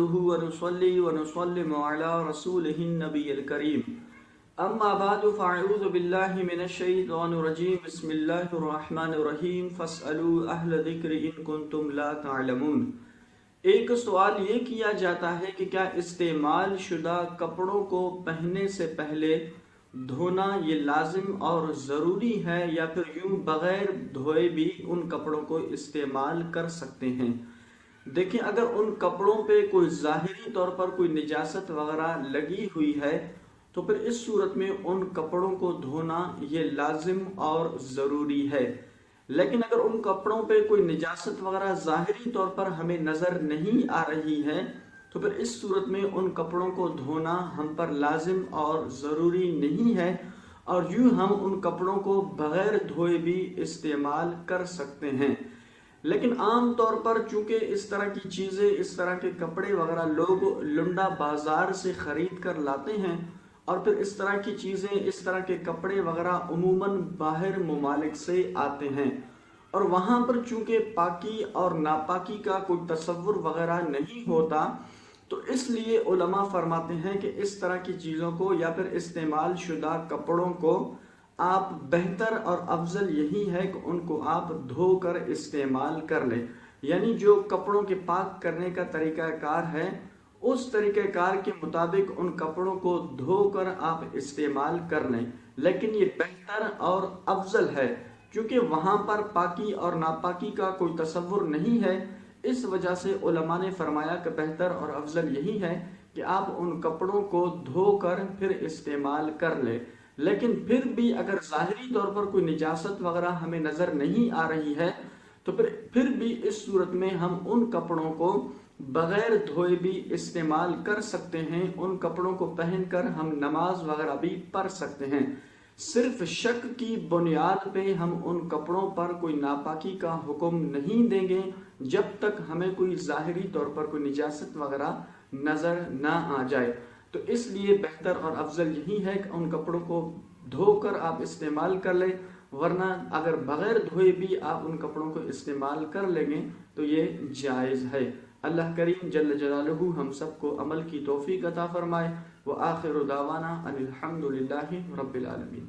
ونصلي ونسلم على رسوله النبي الكريم اما بعد فاعوذ بالله من الشيطان الرجيم بسم الله الرحمن الرحيم فاسألوا اهل الذکر ان کنتم لا تعلمون۔ ایک سوال یہ کیا جاتا ہے کہ کیا استعمال شدہ کپڑوں کو پہننے سے پہلے دھونا یہ لازم اور ضروری ہے یا پھر یوں بغیر دھوئے بھی ان کپڑوں کو استعمال کر سکتے ہیں؟ دیکھیں، اگر ان کپڑوں پہ کوئی ظاہری طور پر کوئی نجاست وغیرہ لگی ہوئی ہے تو پھر اس صورت میں ان کپڑوں کو دھونا یہ لازم اور ضروری ہے۔ لیکن اگر ان کپڑوں پہ کوئی نجاست وغیرہ ظاہری طور پر ہمیں نظر نہیں آ رہی ہے تو پھر اس صورت میں ان کپڑوں کو دھونا ہم پر لازم اور ضروری نہیں ہے، اور یوں ہم ان کپڑوں کو بغیر دھوئے بھی استعمال کر سکتے ہیں۔ لیکن عام طور پر چونکہ اس طرح کی چیزیں، اس طرح کے کپڑے وغیرہ لوگ لنڈا بازار سے خرید کر لاتے ہیں، اور پھر اس طرح کی چیزیں، اس طرح کے کپڑے وغیرہ عموماً باہر ممالک سے آتے ہیں، اور وہاں پر چونکہ پاکی اور ناپاکی کا کوئی تصور وغیرہ نہیں ہوتا، تو اس لیے علماء فرماتے ہیں کہ اس طرح کی چیزوں کو یا پھر استعمال شدہ کپڑوں کو آپ بہتر اور افضل یہی ہے کہ ان کو آپ دھو کر استعمال کر لیں، یعنی جو کپڑوں کے پاک کرنے کا طریقہ کار ہے اس طریقہ کار کے مطابق ان کپڑوں کو دھو کر آپ استعمال کر لیں، لیکن یہ بہتر اور افضل ہے کیونکہ وہاں پر پاکی اور ناپاکی کا کوئی تصور نہیں ہے۔ اس وجہ سے علماء نے فرمایا کہ بہتر اور افضل یہی ہے کہ آپ ان کپڑوں کو دھو کر پھر استعمال کر لیں۔ لیکن پھر بھی اگر ظاہری طور پر کوئی نجاست وغیرہ ہمیں نظر نہیں آ رہی ہے تو پھر بھی اس صورت میں ہم ان کپڑوں کو بغیر دھوئے بھی استعمال کر سکتے ہیں، ان کپڑوں کو پہن کر ہم نماز وغیرہ بھی پڑھ سکتے ہیں۔ صرف شک کی بنیاد پہ ہم ان کپڑوں پر کوئی ناپاکی کا حکم نہیں دیں گے جب تک ہمیں کوئی ظاہری طور پر کوئی نجاست وغیرہ نظر نہ آ جائے۔ تو اس لیے بہتر اور افضل یہی ہے کہ ان کپڑوں کو دھو کر آپ استعمال کر لیں، ورنہ اگر بغیر دھوئے بھی آپ ان کپڑوں کو استعمال کر لیں گے تو یہ جائز ہے۔ اللہ کریم جل جلالہ ہم سب کو عمل کی توفیق عطا فرمائے۔ وآخر دعوانا ان الحمد للہ رب العالمین۔